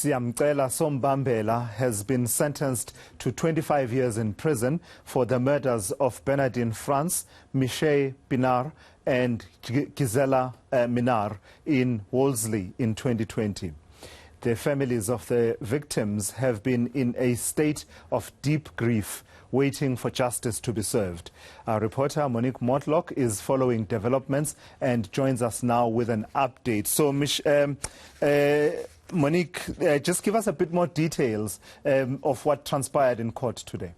Siyamcela Sombambela has been sentenced to 25 years in prison for the murders of Bernadine Frans, Miché, Pienaar and Gizella, Minnaar in Wolseley in 2020. The families of the victims have been in a state of deep grief, waiting for justice to be served. Our reporter Monique Mortlock is following developments and joins us now with an update. So, Monique, just give us a bit more details of what transpired in court today.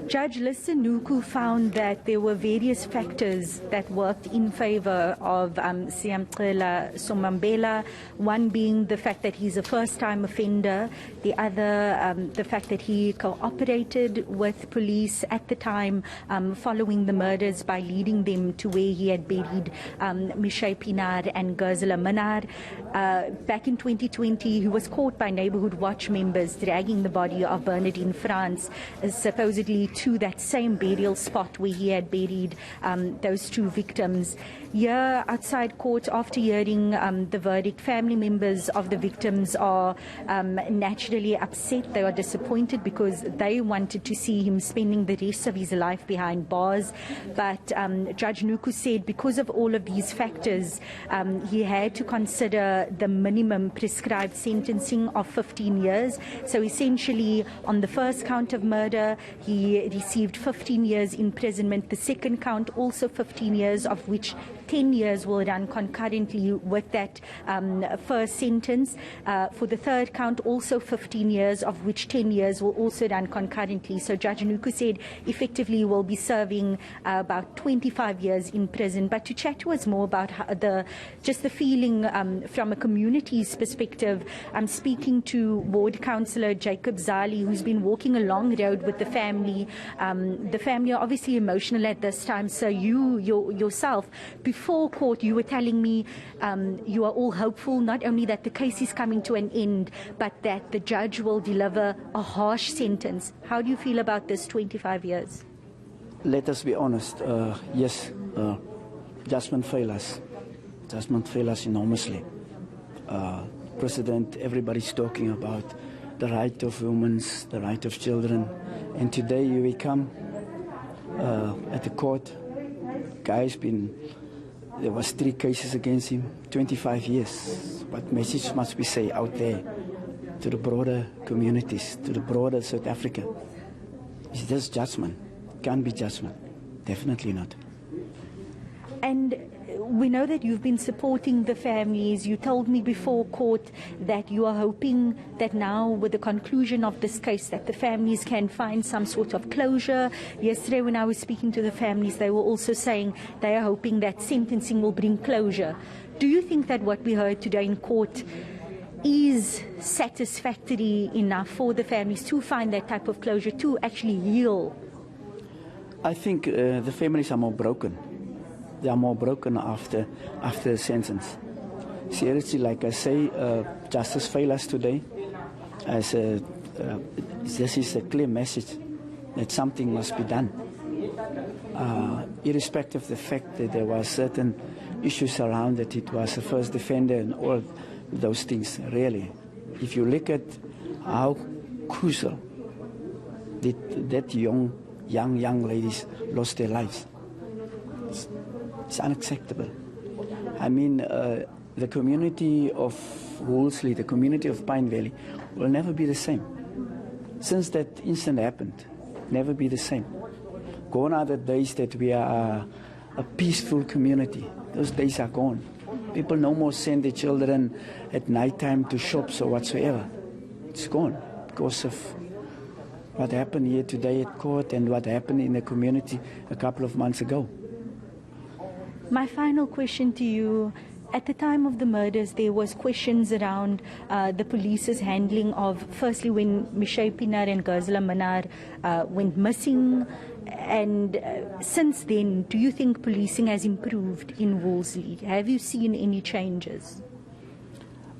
Judge Nuku found that there were various factors that worked in favor of Siyamcela Sombambela, one being the fact that he's a first-time offender, the other the fact that he cooperated with police at the time following the murders by leading them to where he had buried Miché, Pienaar and Gizella, Minnaar. Back in 2020, he was caught by neighborhood watch members dragging the body of Bernadine Frans, supposedly to that same burial spot where he had buried those two victims. Here outside court, after hearing the verdict, family members of the victims are naturally upset. They are disappointed because they wanted to see him spending the rest of his life behind bars. But Judge Nuku said because of all of these factors, he had to consider the minimum prescribed sentencing of 15 years. So essentially, on the first count of murder, he received 15 years imprisonment. The second count also 15 years, of which 10 years will run concurrently with that first sentence. For the third count, also 15 years, of which 10 years will also run concurrently. So Judge Nuku said effectively will be serving about 25 years in prison. But to chat to us more about how just the feeling from a community's perspective, I'm speaking to Ward Councillor Jacob Zali, who's been walking a long road with the family. The family are obviously emotional at this time. So yourself, before court, you were telling me you are all hopeful, not only that the case is coming to an end, but that the judge will deliver a harsh sentence. How do you feel about this 25 years? Let us be honest. Yes, judgment failed us. Judgment failed us enormously. President, everybody's talking about the right of women, the right of children. And today we come at the court. There was 3 cases against him, 25 years. What message must we say out there to the broader communities, to the broader South Africa? Is this judgment? Can't be judgment. Definitely not. And we know that you've been supporting the families. You told me before court that you are hoping that now, with the conclusion of this case, that the families can find some sort of closure. Yesterday when I was speaking to the families, they were also saying they are hoping that sentencing will bring closure. Do you think that what we heard today in court is satisfactory enough for the families to find that type of closure, to actually heal? I think the families are more broken. They are more broken after the sentence. Seriously, like I say, justice failed us today. This is a clear message that something must be done. Irrespective of the fact that there were certain issues around that it was a first defender and all those things, really. If you look at how crucial that young ladies lost their lives, it's unacceptable. I mean, the community of Wolseley, the community of Pine Valley, will never be the same. Since that incident happened, never be the same. Gone are the days that we are a peaceful community. Those days are gone. People no more send their children at night time to shops or whatsoever. It's gone because of what happened here today at court and what happened in the community a couple of months ago. My final question to you, at the time of the murders, there was questions around the police's handling of, firstly, when Miché, Pienaar and Gizella, Minnaar went missing. And since then, do you think policing has improved in Wolseley? Have you seen any changes?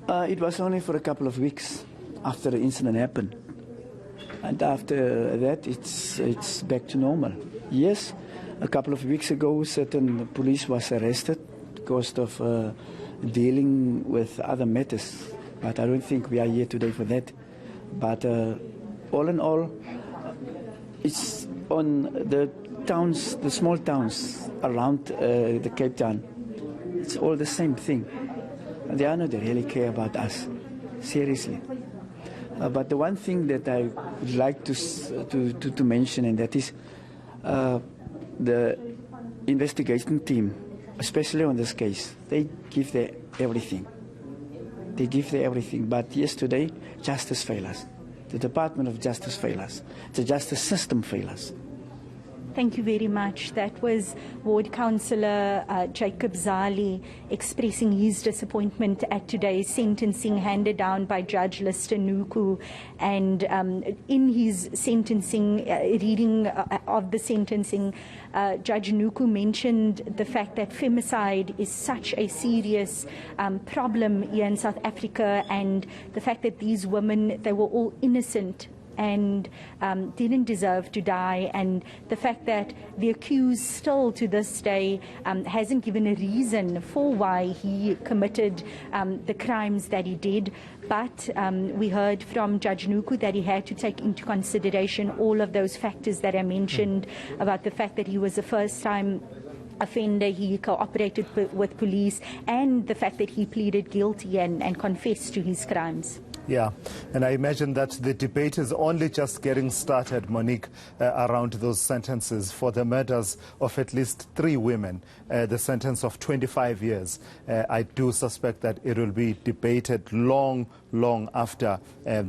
It was only for a couple of weeks after the incident happened. And after that, it's back to normal. Yes, a couple of weeks ago, certain police was arrested because of dealing with other matters. But I don't think we are here today for that. But all in all, it's on the towns, the small towns around the Cape Town. It's all the same thing. They are not really care about us, seriously. But the one thing that I would like to mention, and that is the investigation team, especially on this case, they give their everything. They give their everything. But yesterday, justice failed us. The Department of Justice failed us. The justice system failed us. Thank you very much. That was Ward Councillor Jacob Zali expressing his disappointment at today's sentencing handed down by Judge Lister Nuku. And in his sentencing, reading of the sentencing, Judge Nuku mentioned the fact that femicide is such a serious problem here in South Africa, and the fact that these women, they were all innocent and didn't deserve to die, and the fact that the accused still to this day hasn't given a reason for why he committed the crimes that he did. But we heard from Judge Nuku that he had to take into consideration all of those factors that I mentioned about the fact that he was a first-time offender, he cooperated with police, and the fact that he pleaded guilty and confessed to his crimes. Yeah, and I imagine that the debate is only just getting started, Monique, around those sentences for the murders of at least 3 women, the sentence of 25 years. I do suspect that it will be debated long after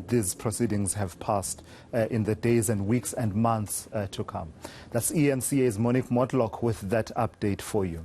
these proceedings have passed in the days and weeks and months to come. That's eNCA's Monique Mortlock with that update for you.